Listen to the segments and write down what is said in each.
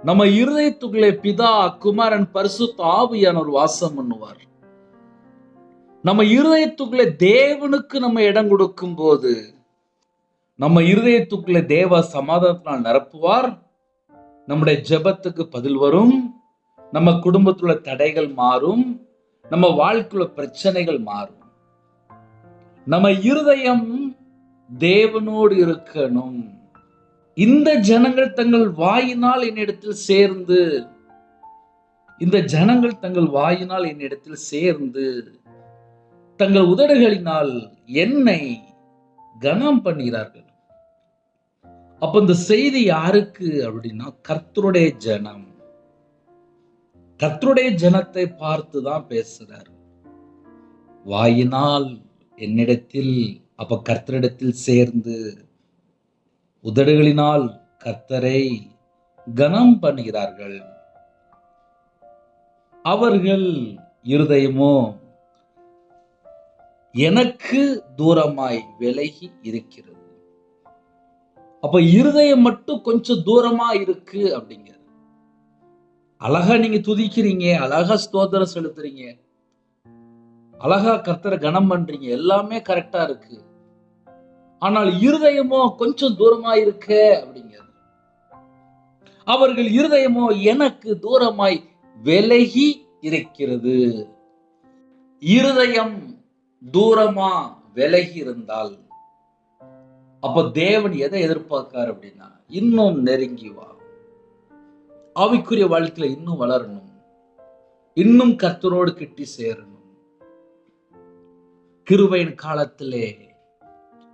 நம்ம இருதயத்துக்குள்ளே பிதா, குமாரன், பரிசுத்த ஆவியானவர் வாசம் பண்ணுவார். நம்ம இருதயத்துக்குள்ளே தேவனுக்கு நம்ம இடம் கொடுக்கும் போது நம்ம இருதயத்துக்குள்ளே தேவ சமாதானத்தினால் நிரப்புவார். நம்முடைய ஜெபத்துக்கு பதில் வரும். நம்ம குடும்பத்துல தடைகள் மாறும். நம்ம வாழ்க்கையில பிரச்சனைகள் மாறும். நம்ம இருதயம் தேவனோடு இருக்கணும். இந்த ஜனங்கள் தங்கள் வாயினால் என்னிடத்தில் சேர்ந்து தங்கள் உதடுகளினால் என்னை கனம் பண்ணுகிறார்கள். அப்ப இந்த செய்தி யாருக்கு அப்படின்னா, கர்த்தருடைய ஜனம். கர்த்தருடைய ஜனத்தை பார்த்து தான் பேசுறார். வாயினால் என்னிடத்தில், அப்ப கர்த்தரிடத்தில் சேர்ந்து, உதடுகளினால் கர்த்தரை கனம் பண்ணுகிறார்கள். அவர்கள் இருதயமோ எனக்கு தூரமாய் விலகி இருக்கிறது. அப்ப இருதயம் மட்டும் கொஞ்சம் தூரமா இருக்கு அப்படிங்க. அழகா நீங்க துதிக்கிறீங்க, அழகா ஸ்தோத்திரம் செலுத்துறீங்க, அழகா கர்த்தரை கனம் பண்றீங்க, எல்லாமே கரெக்டா இருக்கு. ஆனால் இருதயமோ கொஞ்சம் தூரமா இருக்கு அப்படிங்க. அவர்கள் இருதயமோ எனக்கு தூரமாய் விலகி இருக்கிறது. இருதயம் தூரமா விலகி இருந்தால் அப்ப தேவன் எதை எதிர்பார்க்காரு அப்படின்னா, இன்னும் நெருங்கி வா, ஆவிக்குரிய வாழ்க்கையில இன்னும் வளரணும், இன்னும் கர்த்தரோடு கிட்டி சேரணும். கிருபையின் காலத்திலே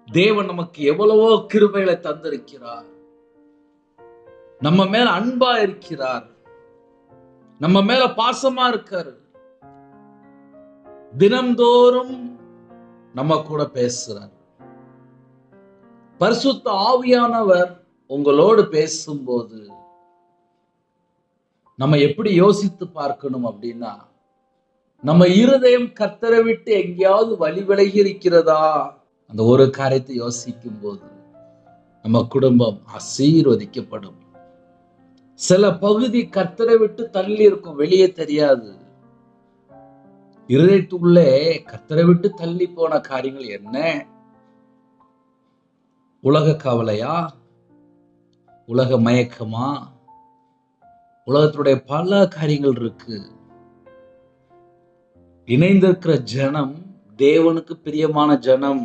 தேவன் நமக்கு எவ்வளவோ கிருபைகளை தந்திருக்கிறார். நம்ம மேல அன்பா இருக்கிறார், நம்ம மேல பாசமா இருக்காரு. தினம்தோறும் நம்ம கூட பேசுறார். பரிசுத்த ஆவியானவர் உங்களோடு பேசும்போது நம்ம எப்படி யோசித்து பார்க்கணும் அப்படின்னா, நம்ம இருதயம் கர்த்தரை விட்டு எங்கேயாவது வழி விலகி இருக்கிறதா? அந்த ஒரு காரியத்தை யோசிக்கும் போது நம்ம குடும்பம் ஆசீர்வதிக்கப்படும். சில பகுதி கர்த்தரை விட்டு தள்ளி இருக்கும், வெளியே தெரியாது. இருதயத்துக்குள்ளே கர்த்தரை விட்டு தள்ளி போன காரியங்கள் என்ன? உலக கவலையா? உலக மயக்கமா? உலகத்துடைய பல காரியங்கள் இருக்கு. இணைந்திருக்கிற ஜனம் தேவனுக்கு பிரியமான ஜனம்.